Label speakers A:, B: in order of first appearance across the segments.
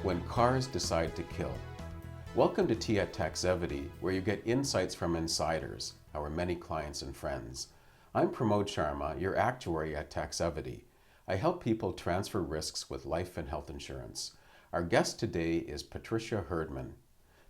A: when cars decide to kill. Welcome to Tea at Taxevity, where you get insights from insiders, our many clients and friends. I'm Pramod Sharma, your actuary at Taxevity. I help people transfer risks with life and health insurance. Our guest today is Patricia Herdman.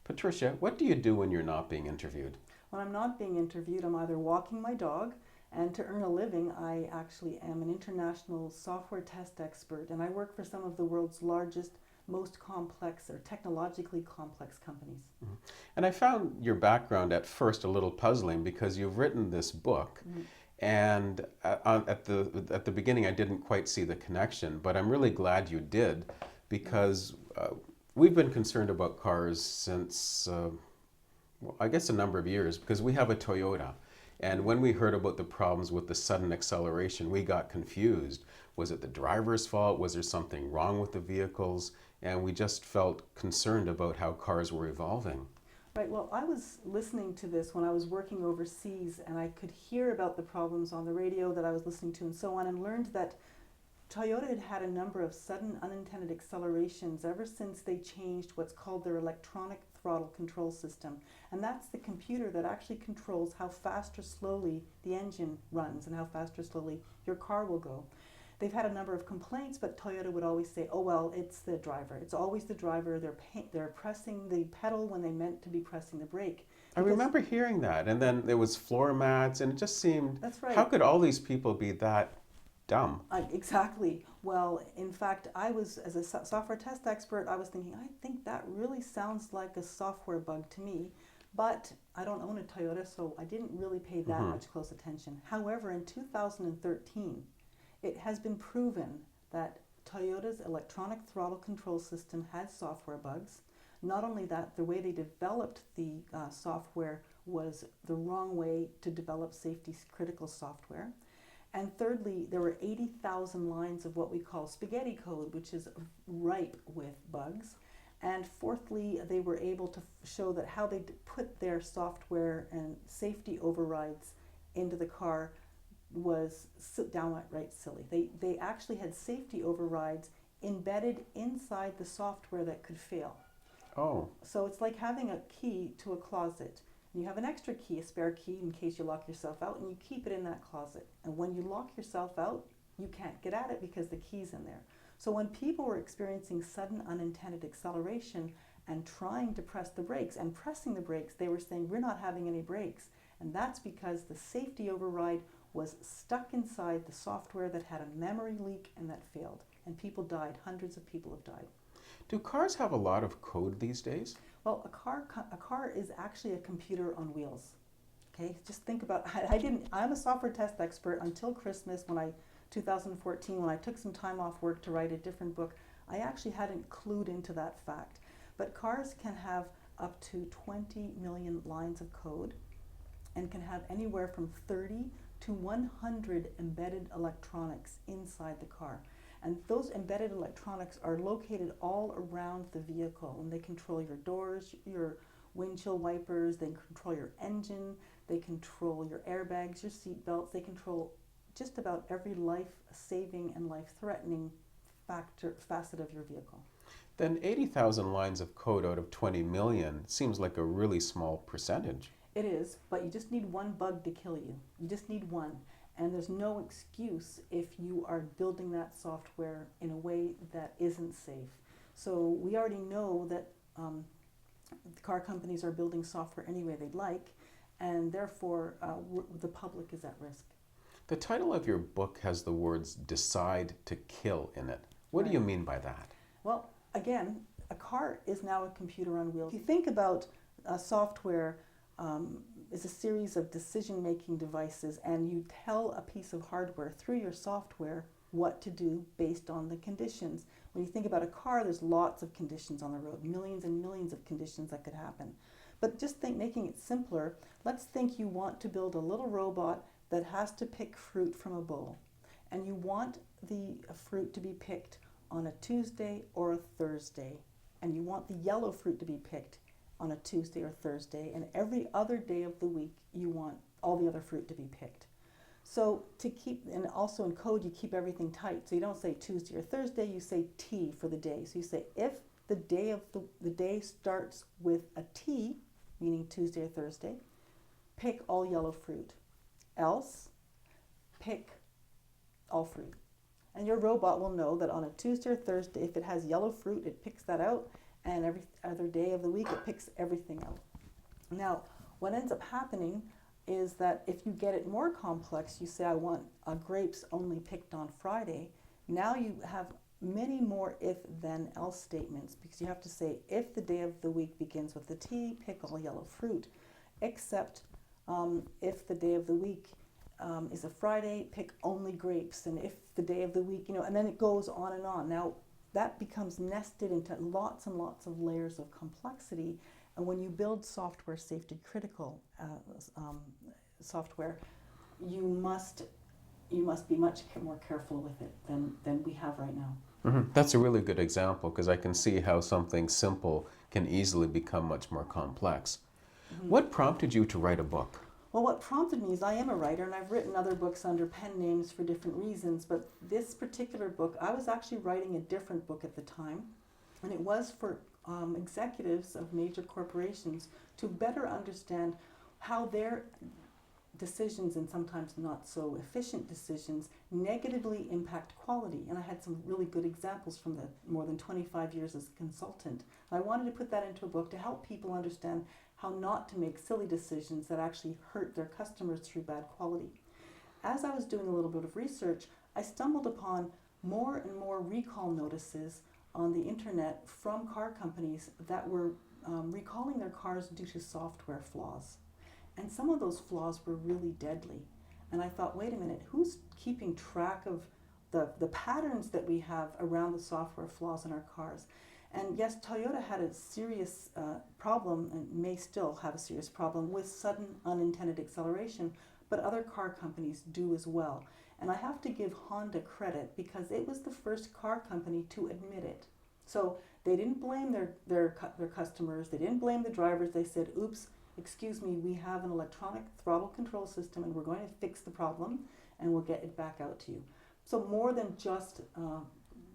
A: Patricia, what do you do when you're not being interviewed?
B: When I'm not being interviewed, I'm either walking my dog, and to earn a living, I actually am an international software test expert, and I work for some of the world's largest, most complex or technologically complex companies.
A: Mm-hmm. And I found your background at first a little puzzling because you've written this book, and at the beginning I didn't quite see the connection, but I'm really glad you did because we've been concerned about cars since, well, I guess a number of years, because we have a Toyota. And when we heard about the problems with the sudden acceleration, we got confused. Was it the driver's fault? Was there something wrong with the vehicles? And we just felt concerned about how cars were evolving.
B: Right, well, I was listening to this when I was working overseas, and I could hear about the problems on the radio that I was listening to and so on, and learned that Toyota had had a number of sudden unintended accelerations ever since they changed what's called their electronic throttle control system. And that's the computer that actually controls how fast or slowly the engine runs and how fast or slowly your car will go. They've had a number of complaints, but Toyota would always say, oh, well, it's the driver. It's always the driver. They're pressing the pedal when they meant to be pressing the brake.
A: I remember hearing that. And then there was floor mats, and it just seemed,
B: that's right.
A: How could all these people be that dumb?
B: Exactly. Well, in fact, I was, as a software test expert, I was thinking, I think that really sounds like a software bug to me. But I don't own a Toyota, so I didn't really pay that much close attention. However, in 2013, it has been proven that Toyota's electronic throttle control system had software bugs. Not only that, the way they developed the software was the wrong way to develop safety critical software. And thirdly, there were 80,000 lines of what we call spaghetti code, which is ripe with bugs. And fourthly, they were able to show that how they put their software and safety overrides into the car was downright silly. They actually had safety overrides embedded inside the software that could fail.
A: Oh.
B: So it's like having a key to a closet. You have an extra key, a spare key, in case you lock yourself out, and you keep it in that closet. And when you lock yourself out, you can't get at it because the key's in there. So when people were experiencing sudden unintended acceleration and trying to press the brakes and pressing the brakes, they were saying, we're not having any brakes. And that's because the safety override was stuck inside the software that had a memory leak and that failed. And people died. Hundreds of people have died.
A: Do cars have a lot of code these days?
B: Well, a car is actually a computer on wheels. Okay, just think about. I'm a software test expert until Christmas 2014, when I took some time off work to write a different book. I actually hadn't clued into that fact. But cars can have up to 20 million lines of code, and can have anywhere from 30 to 100 embedded electronics inside the car. And those embedded electronics are located all around the vehicle, and they control your doors, your windshield wipers, they control your engine, they control your airbags, your seat belts, they control just about every life-saving and life-threatening facet of your vehicle.
A: Then 80,000 lines of code out of 20 million seems like a really small percentage.
B: It is, but you just need one bug to kill you. You just need one. And there's no excuse if you are building that software in a way that isn't safe. So we already know that the car companies are building software any way they'd like, and therefore the public is at risk.
A: The title of your book has the words "decide to kill" in it. What do you mean by that?
B: Well, again, a car is now a computer on wheels. If you think about software, is a series of decision-making devices, and you tell a piece of hardware through your software what to do based on the conditions. When you think about a car, there's lots of conditions on the road, millions and millions of conditions that could happen. But just think, making it simpler, let's think you want to build a little robot that has to pick fruit from a bowl, and you want the fruit to be picked on a Tuesday or a Thursday, and you want the yellow fruit to be picked on a Tuesday or Thursday, and every other day of the week you want all the other fruit to be picked. So to keep, and also in code you keep everything tight, so you don't say Tuesday or Thursday, you say T for the day. So you say if the day starts with a T, meaning Tuesday or Thursday, pick all yellow fruit. Else, pick all fruit. And your robot will know that on a Tuesday or Thursday, if it has yellow fruit, it picks that out, and every other day of the week, it picks everything out. Now, what ends up happening is that if you get it more complex, you say, I want grapes only picked on Friday. Now you have many more if, then, else statements, because you have to say, if the day of the week begins with the T, pick all yellow fruit, except if the day of the week is a Friday, pick only grapes, and if the day of the week, and then it goes on and on. Now, that becomes nested into lots and lots of layers of complexity, and when you build software safety critical software, you must be much more careful with it than we have right now.
A: Mm-hmm. That's a really good example, because I can see how something simple can easily become much more complex. Mm-hmm. What prompted you to write a book?
B: Well, what prompted me is I am a writer, and I've written other books under pen names for different reasons, but this particular book, I was actually writing a different book at the time, and it was for executives of major corporations to better understand how their decisions, and sometimes not so efficient decisions, negatively impact quality. And I had some really good examples from the more than 25 years as a consultant. I wanted to put that into a book to help people understand how not to make silly decisions that actually hurt their customers through bad quality. As I was doing a little bit of research, I stumbled upon more and more recall notices on the internet from car companies that were recalling their cars due to software flaws. And some of those flaws were really deadly. And I thought, wait a minute, who's keeping track of the patterns that we have around the software flaws in our cars? And yes, Toyota had a serious problem, and may still have a serious problem, with sudden unintended acceleration, but other car companies do as well. And I have to give Honda credit, because it was the first car company to admit it. So they didn't blame their customers, they didn't blame the drivers, they said, oops, excuse me, we have an electronic throttle control system, and we're going to fix the problem, and we'll get it back out to you. So more than just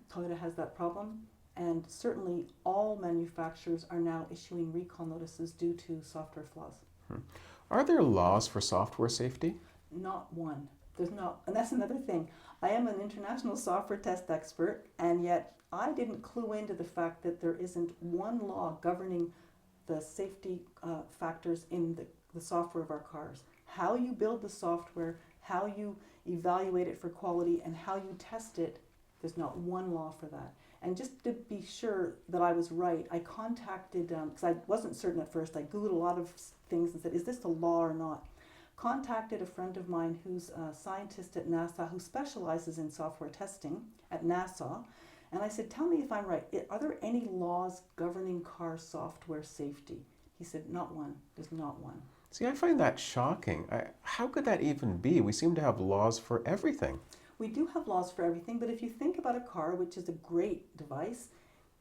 B: Toyota has that problem, and certainly all manufacturers are now issuing recall notices due to software flaws.
A: Are there laws for software safety?
B: Not one. There's not, and that's another thing. I am an international software test expert, and yet I didn't clue into the fact that there isn't one law governing the safety factors in the software of our cars. How you build the software, how you evaluate it for quality, and how you test it, there's not one law for that. And just to be sure that I was right, I contacted, because I wasn't certain at first, I Googled a lot of things and said, is this a law or not? Contacted a friend of mine who's a scientist at NASA who specializes in software testing at NASA. And I said, tell me if I'm right. Are there any laws governing car software safety? He said, not one. There's not one.
A: See, I find that shocking. How could that even be? We seem to have laws for everything.
B: We do have laws for everything, but if you think about a car, which is a great device,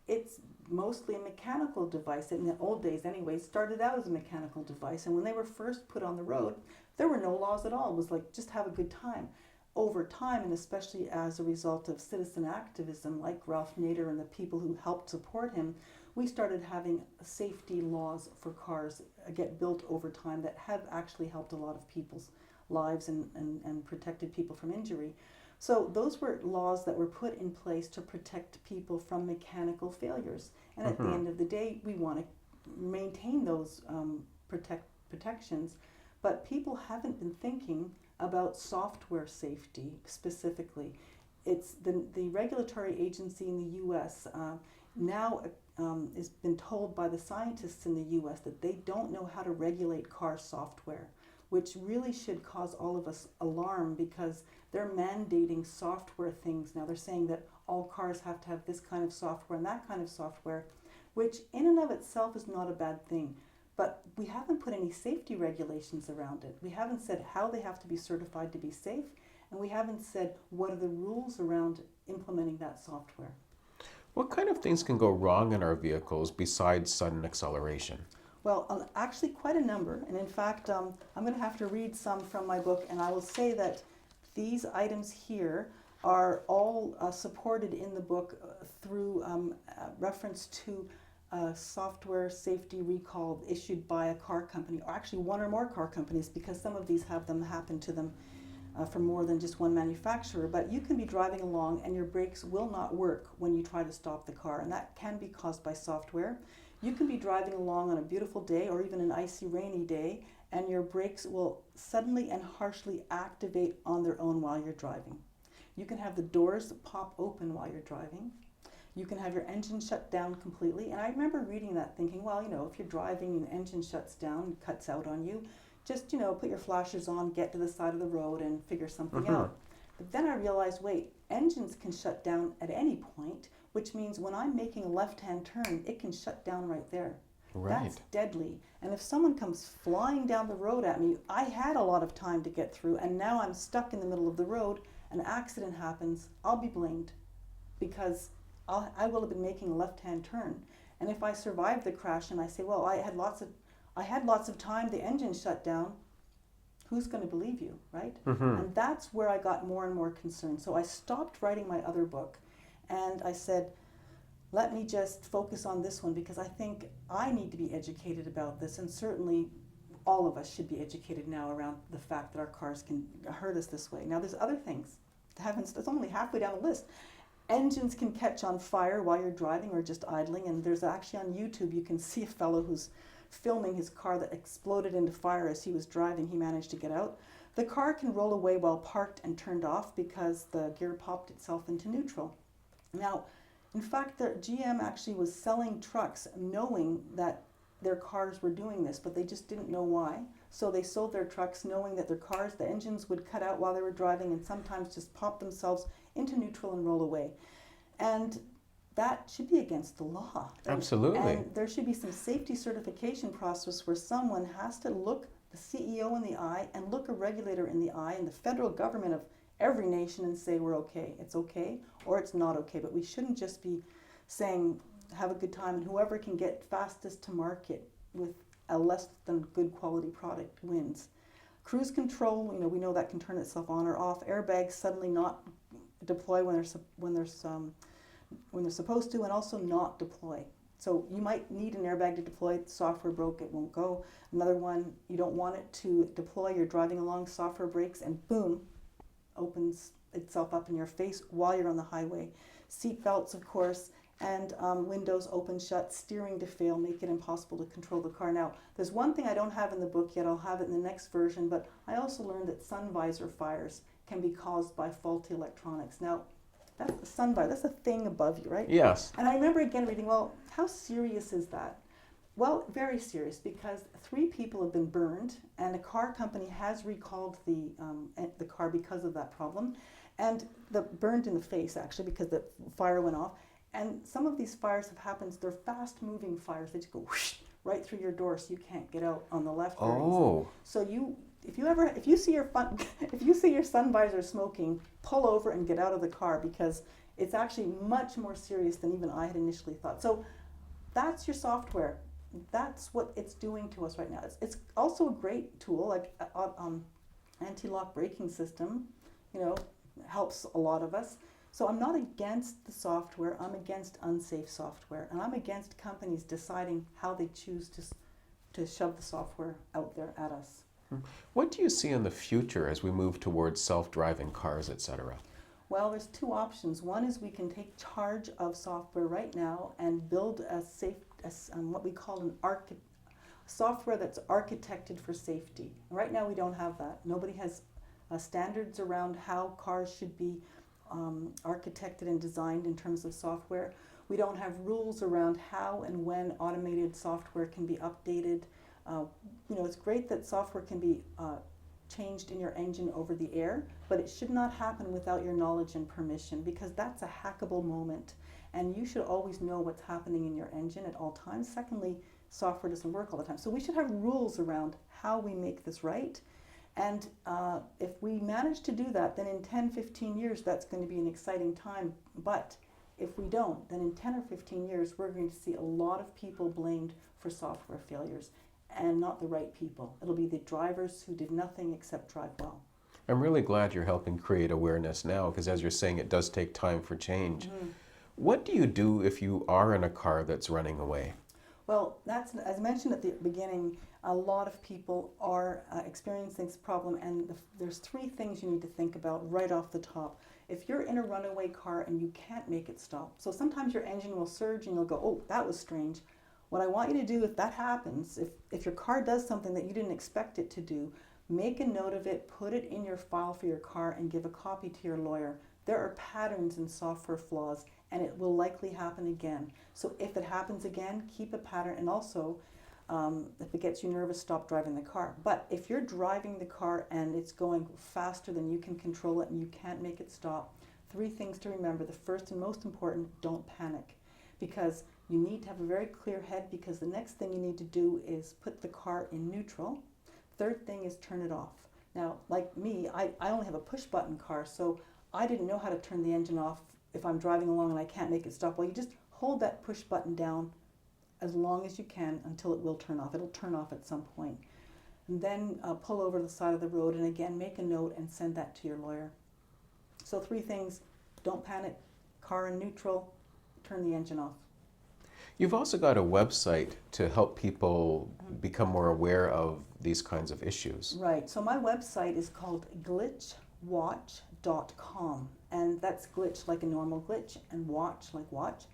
B: it's mostly a mechanical device. In the old days anyway, started out as a mechanical device. And when they were first put on the road, there were no laws at all. It was like, just have a good time. Over time, and especially as a result of citizen activism like Ralph Nader and the people who helped support him, we started having safety laws for cars get built over time that have actually helped a lot of people's lives and protected people from injury. So those were laws that were put in place to protect people from mechanical failures. And at the end of the day, we want to maintain those protections. But people haven't been thinking about software safety specifically. It's the regulatory agency in the U.S. Now has been told by the scientists in the U.S. that they don't know how to regulate car software, which really should cause all of us alarm, because they're mandating software things. Now they're saying that all cars have to have this kind of software and that kind of software, which in and of itself is not a bad thing. But we haven't put any safety regulations around it. We haven't said how they have to be certified to be safe, and we haven't said what are the rules around implementing that software.
A: What kind of things can go wrong in our vehicles besides sudden acceleration?
B: Well, actually quite a number. And in fact, I'm going to have to read some from my book, and I will say that these items here are all supported in the book through reference to a software safety recall issued by a car company, or actually one or more car companies, because some of these have them happen to them from more than just one manufacturer. But you can be driving along and your brakes will not work when you try to stop the car, and that can be caused by software. You can be driving along on a beautiful day or even an icy, rainy day, and your brakes will suddenly and harshly activate on their own while you're driving. You can have the doors pop open while you're driving. You can have your engine shut down completely. And I remember reading that thinking, well, if you're driving and the engine shuts down, cuts out on you, just, put your flashers on, get to the side of the road and figure something out. But then I realized, wait, engines can shut down at any point, which means when I'm making a left-hand turn, it can shut down right there.
A: Right.
B: That's deadly. And if someone comes flying down the road at me, I had a lot of time to get through, and now I'm stuck in the middle of the road, an accident happens, I'll be blamed because I will have been making a left-hand turn. And if I survive the crash and I say, well, I had lots of time, the engine shut down, who's going to believe you, right? And that's where I got more and more concerned. So I stopped writing my other book and I said, let me just focus on this one because I think I need to be educated about this, and certainly all of us should be educated now around the fact that our cars can hurt us this way. Now there's other things. It's only halfway down the list. Engines can catch on fire while you're driving or just idling, and there's actually on YouTube you can see a fellow who's filming his car that exploded into fire as he was driving. He managed to get out. The car can roll away while parked and turned off because the gear popped itself into neutral. Now, in fact, the GM actually was selling trucks knowing that their cars were doing this, but they just didn't know why. So they sold their trucks knowing that their cars, the engines would cut out while they were driving and sometimes just pop themselves into neutral and roll away. And that should be against the law.
A: Absolutely.
B: And there should be some safety certification process where someone has to look the CEO in the eye and look a regulator in the eye and the federal government of every nation and say we're okay. It's okay or it's not okay. But we shouldn't just be saying have a good time and whoever can get fastest to market with a less than good quality product wins. Cruise control, we know that can turn itself on or off. Airbags suddenly not deploy when they're supposed to, and also not deploy. So you might need an airbag to deploy. The software broke, it won't go. Another one, you don't want it to deploy. You're driving along, software breaks, and boom, opens itself up in your face while you're on the highway. Seat belts, of course, and windows open, shut, steering to fail, make it impossible to control the car. Now, there's one thing I don't have in the book yet. I'll have it in the next version, but I also learned that sun visor fires can be caused by faulty electronics. Now, that's a sun visor. That's a thing above you, right?
A: Yes.
B: And I remember again reading, well, how serious is that? Well, very serious, because 3 people have been burned, and a car company has recalled the car because of that problem, and burned in the face actually because the fire went off. And some of these fires have happened. They're fast-moving fires. They just go whoosh, right through your door, so you can't get out on the left.
A: Oh.
B: So if you see your sun visor smoking, pull over and get out of the car because it's actually much more serious than even I had initially thought. So that's your software. That's what it's doing to us right now. It's also a great tool, like anti-lock braking system. Helps a lot of us. So I'm not against the software, I'm against unsafe software, and I'm against companies deciding how they choose to shove the software out there at us.
A: What do you see in the future as we move towards self-driving cars, etc.?
B: Well, there's 2 options. One is we can take charge of software right now and build what we call software that's architected for safety. Right now we don't have that. Nobody has standards around how cars should be architected and designed in terms of software. We don't have rules around how and when automated software can be updated. It's great that software can be changed in your engine over the air, but it should not happen without your knowledge and permission, because that's a hackable moment, and you should always know what's happening in your engine at all times. Secondly, software doesn't work all the time. So we should have rules around how we make this right. And if we manage to do that, then in 10, 15 years, that's going to be an exciting time. But if we don't, then in 10 or 15 years, we're going to see a lot of people blamed for software failures, and not the right people. It'll be the drivers who did nothing except drive well.
A: I'm really glad you're helping create awareness now, because as you're saying, it does take time for change. What do you do if you are in a car that's running away?
B: Well, that's, as mentioned at the beginning, a lot of people are experiencing this problem, and there's three things you need to think about right off the top. If you're in a runaway car and you can't make it stop, so sometimes your engine will surge and you'll go, oh, that was strange. What I want you to do if that happens, if your car does something that you didn't expect it to do, make a note of it, put it in your file for your car, and give a copy to your lawyer. There are patterns in software flaws, and it will likely happen again. So if it happens again, keep a pattern, and also if it gets you nervous, stop driving the car. But if you're driving the car and it's going faster than you can control it and you can't make it stop, three things to remember. The first and most important, don't panic, because you need to have a very clear head, because the next thing you need to do is put the car in neutral. Third thing is turn it off. Now, like me, I only have a push button car, so I didn't know how to turn the engine off if I'm driving along and I can't make it stop. Well, you just hold that push button down as long as you can until it will turn off. It'll turn off at some point. And then pull over to the side of the road, and again, make a note and send that to your lawyer. So three things: don't panic, car in neutral, turn the engine off.
A: You've also got a website to help people become more aware of these kinds of issues.
B: Right, so my website is called glitchwatch.com, and that's glitch like a normal glitch and watch like watch.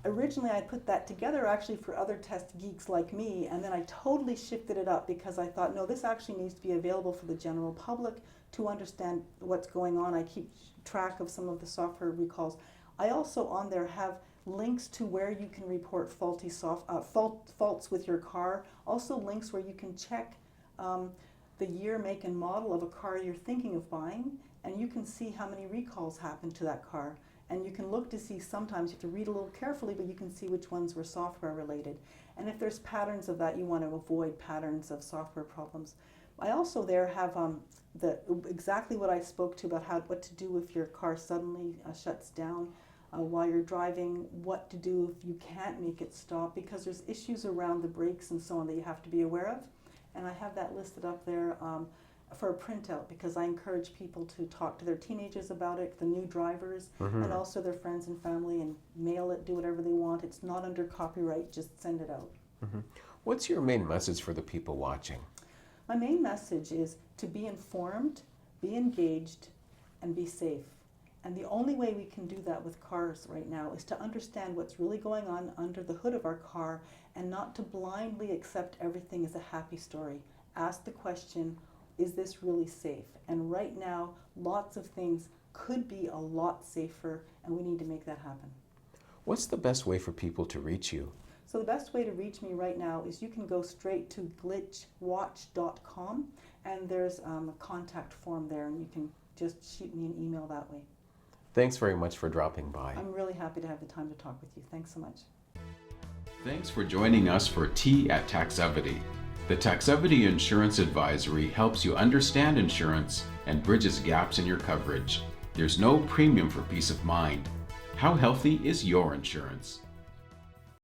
B: Originally I put that together actually for other test geeks like me, and then I totally shifted it up because I thought, no, this actually needs to be available for the general public to understand what's going on. I keep track of some of the software recalls. I also on there have links to where you can report faulty faults with your car, also links where you can check the year, make, and model of a car you're thinking of buying, and you can see how many recalls happened to that car. And you can look to see, sometimes you have to read a little carefully, but you can see which ones were software related. And if there's patterns of that, you want to avoid patterns of software problems. I also there have exactly what I spoke to about what to do if your car suddenly shuts down while you're driving, what to do if you can't make it stop, because there's issues around the brakes and so on that you have to be aware of. And I have that listed up there for a printout, because I encourage people to talk to their teenagers about it, the new drivers, and also their friends and family, and mail it, do whatever they want. It's not under copyright, just send it out.
A: What's your main message for the people watching?
B: My main message is to be informed, be engaged, and be safe. And the only way we can do that with cars right now is to understand what's really going on under the hood of our car, and not to blindly accept everything as a happy story. Ask the question, is this really safe? And right now, lots of things could be a lot safer, and we need to make that happen.
A: What's the best way for people to reach you?
B: So the best way to reach me right now is you can go straight to glitchwatch.com, and there's a contact form there, and you can just shoot me an email that way.
A: Thanks very much for dropping by.
B: I'm really happy to have the time to talk with you. Thanks so much.
A: Thanks for joining us for Tea at Taxevity. The Taxevity Insurance Advisory helps you understand insurance and bridges gaps in your coverage. There's no premium for peace of mind. How healthy is your insurance?